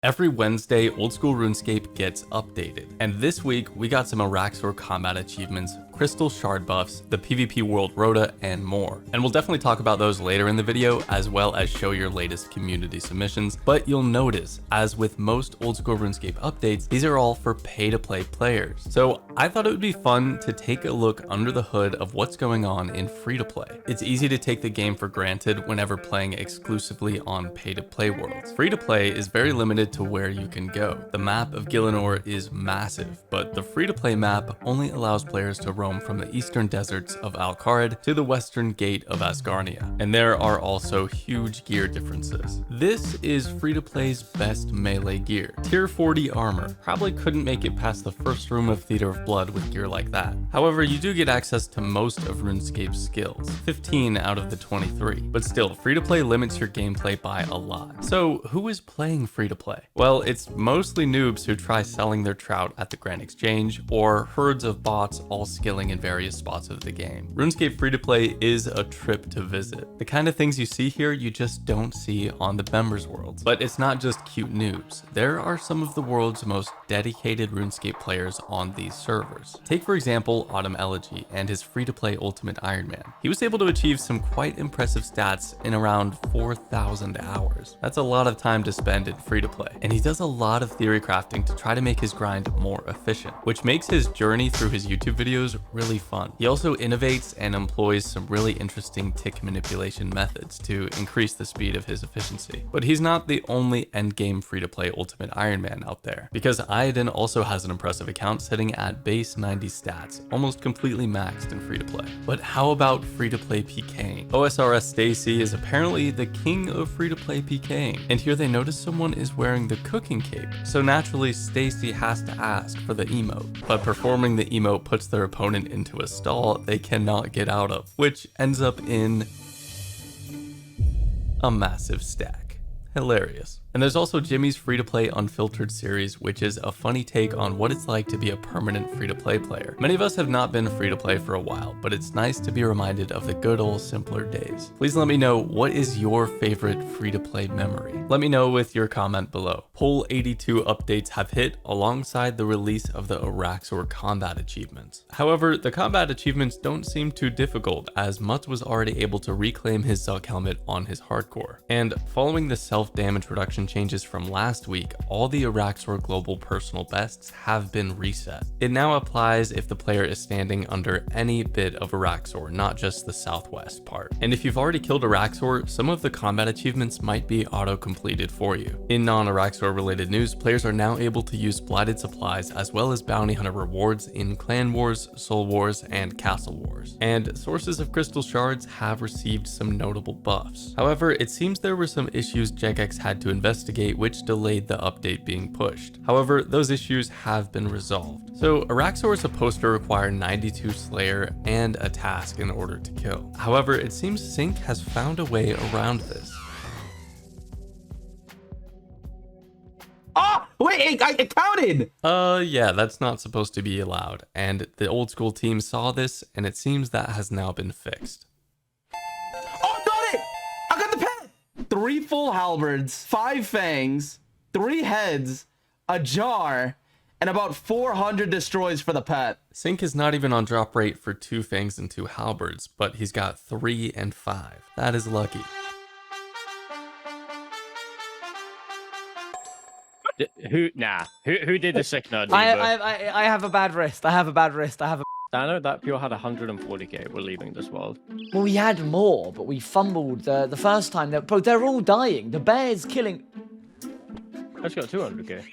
Every Wednesday, Old School RuneScape gets updated, and this week we got some Araxor combat achievements, crystal shard buffs, the PvP world rota, and more. And we'll definitely talk about those later in the video, as well as show your latest community submissions. But you'll notice, as with most Old School RuneScape updates, these are all for pay-to-play players. So I thought it would be fun to take a look under the hood of what's going on in free-to-play. It's easy to take the game for granted whenever playing exclusively on pay-to-play worlds. Free-to-play is very limited to where you can go. The map of Gielinor is massive, but the free-to-play map only allows players to roam from the eastern deserts of Alcarid to the western gate of Asgarnia, and there are also huge gear differences. This is free-to-play's best melee gear. Tier 40 armor. Probably couldn't make it past the first room of Theater of Blood with gear like that. However, you do get access to most of RuneScape's skills, 15 out of the 23, but still, free-to-play limits your gameplay by a lot. So who is playing free-to-play? Well, it's mostly noobs who try selling their trout at the Grand Exchange, or herds of bots all skilling in various spots of the game. RuneScape free-to-play is a trip to visit. The kind of things you see here you just don't see on the members worlds. But it's not just cute noobs. There are some of the world's most dedicated RuneScape players on these servers. Take for example AutumnElegy and his free-to-play Ultimate Iron Man. He was able to achieve some quite impressive stats in around 4,000 hours. That's a lot of time to spend in free-to-play. And he does a lot of theory crafting to try to make his grind more efficient, which makes his journey through his YouTube videos really fun. He also innovates and employs some really interesting tick manipulation methods to increase the speed of his efficiency. But he's not the only endgame free-to-play Ultimate Iron Man out there, because iodiin also has an impressive account sitting at base 90 stats, almost completely maxed in free-to-play. But how about free-to-play PKing? osrsstacy is apparently the king of free-to-play PKing, and here they notice someone is wearing the cooking cape, so naturally Stacy has to ask for the emote. But performing the emote puts their opponent into a stall they cannot get out of, which ends up in a massive stack. Hilarious. And there's also Jimmy's free-to-play Unfiltered series, which is a funny take on what it's like to be a permanent free-to-play player. Many of us have not been free-to-play for a while, but it's nice to be reminded of the good old simpler days. Please let me know, what is your favorite free-to-play memory? Let me know with your comment below. Poll 82 updates have hit alongside the release of the Araxor combat achievements. However, the combat achievements don't seem too difficult, as Mutz was already able to reclaim his Zuck helmet on his hardcore. And following the self-damage reduction changes from last week, all the Araxor global personal bests have been reset. It now applies if the player is standing under any bit of Araxor, not just the southwest part. And if you've already killed Araxor, some of the combat achievements might be auto-completed for you. In non-Araxor related news, players are now able to use blighted supplies as well as bounty hunter rewards in Clan Wars, Soul Wars, and Castle Wars. And sources of crystal shards have received some notable buffs. However, it seems there were some issues Jagex had to investigate which delayed the update being pushed. However, those issues have been resolved. So Araxor is supposed to require 92 Slayer and a task in order to kill. However, it seems Synq has found a way around this. Oh, wait, I counted! Yeah, that's not supposed to be allowed. And the old school team saw this, and it seems that has now been fixed. Oh, got it! I got the pet! 3 full halberds, 5 fangs, 3 heads, a jar, and about 400 destroys for the pet. Synq is not even on drop rate for 2 fangs and 2 halberds, but he's got 3 and 5. That is lucky. Who did the sick nerd? I have a bad wrist. I have a bad wrist. Dino, that pure had 140k. We're leaving this world. Well, we had more, but we fumbled the first time. Bro, they're all dying. The bear's killing. I just got 200k.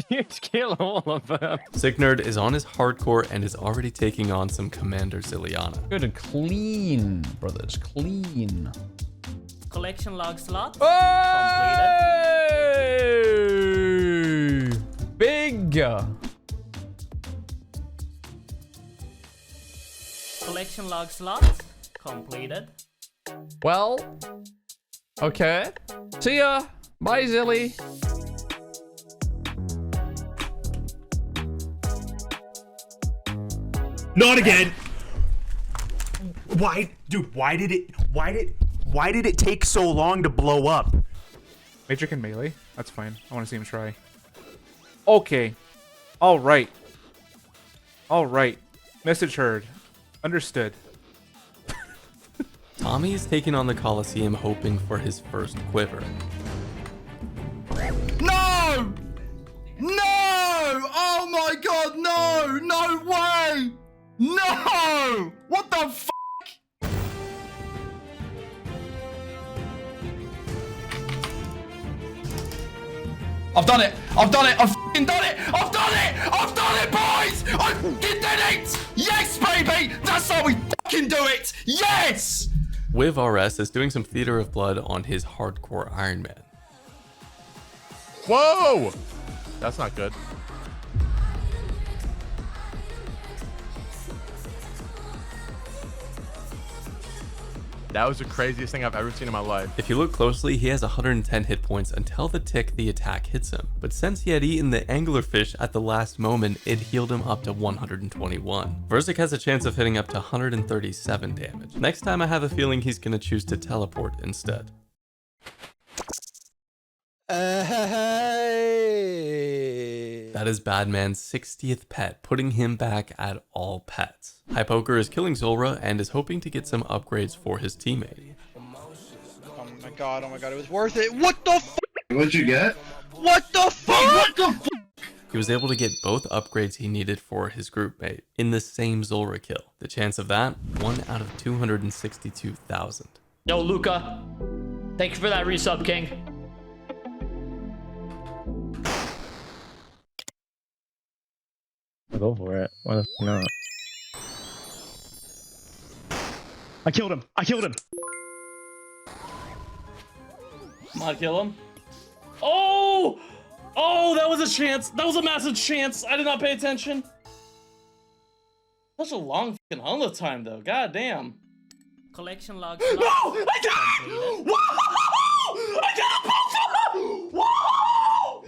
You kill all of them. Sick Nerd is on his hardcore and is already taking on some Commander Zilliana. Good and clean, brothers, clean. Collection log slot Hey! Big. Collection log slot completed. Well, okay. See ya. Bye, Zilly. Not again. Why, dude? Why did it take so long to blow up? Matrix and melee. That's fine. I want to see him try. Okay. All right. All right. Message heard. Understood. Tommy is taking on the Colosseum hoping for his first quiver. No! No! Oh my god, no! No way! No! What the f? I've done it! I've done it! I've f***ing done it! I've done it! I've done it, boys! I f***ing did it! Yes, baby! That's how we f***ing do it! Yes! With RS is doing some Theater of Blood on his hardcore Iron Man. Whoa! That's not good. That was the craziest thing I've ever seen in my life. If you look closely, he has 110 hit points until the tick the attack hits him. But since he had eaten the anglerfish at the last moment, it healed him up to 121. vossa has a chance of hitting up to 137 damage. Next time I have a feeling he's gonna choose to teleport instead. That is Badman's 60th pet, putting him back at all pets. Hypogre is killing Zulrah and is hoping to get some upgrades for his teammate. Oh my god, it was worth it. What the f? What'd you get? What the fuck? What the f? He was able to get both upgrades he needed for his group mate in the same Zulrah kill. The chance of that, 1 out of 262,000. Yo, Luca. Thank you for that resub, King. I'll go for it. Why the f not? I killed him. I killed him. Come on, kill him. Oh! Oh, that was a chance. That was a massive chance. I did not pay attention. Such a long fucking hunt time, though. God damn. Collection logs. No! I got it! Whoa! I got a Puggin! Whoa!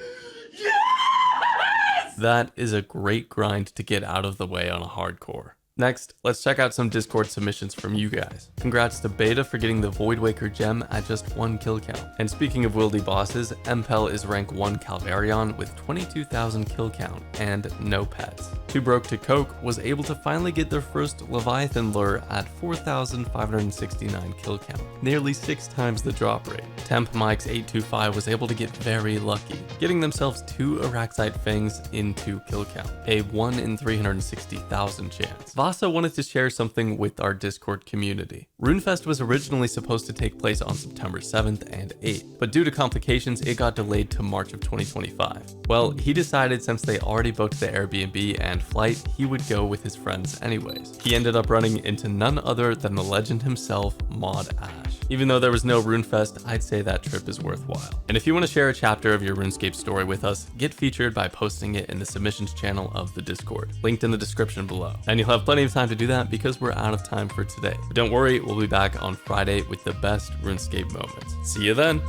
Yes! That is a great grind to get out of the way on a hardcore. Next, let's check out some Discord submissions from you guys. Congrats to Beta for getting the Voidwaker gem at just 1 kill count. And speaking of wieldy bosses, mpel is rank 1 Calvarion with 22,000 kill count and no pets. Too Broke to Coke was able to finally get their first Leviathan lure at 4,569 kill count, nearly 6 times the drop rate. Temp Mike's 825 was able to get very lucky, getting themselves 2 Araxite Fangs in 2 kill count, a 1 in 360,000 chance. Vossa wanted to share something with our Discord community. RuneFest was originally supposed to take place on September 7th and 8th, but due to complications, it got delayed to March of 2025. Well, he decided since they already booked the Airbnb and flight, he would go with his friends anyways. He ended up running into none other than the legend himself, Mod Ash. Even though there was no RuneFest, I'd say that trip is worthwhile. And if you want to share a chapter of your RuneScape story with us, get featured by posting it in the submissions channel of the Discord, linked in the description below. And you'll have plenty of time to do that because we're out of time for today. But don't worry, we'll be back on Friday with the best RuneScape moments. See you then!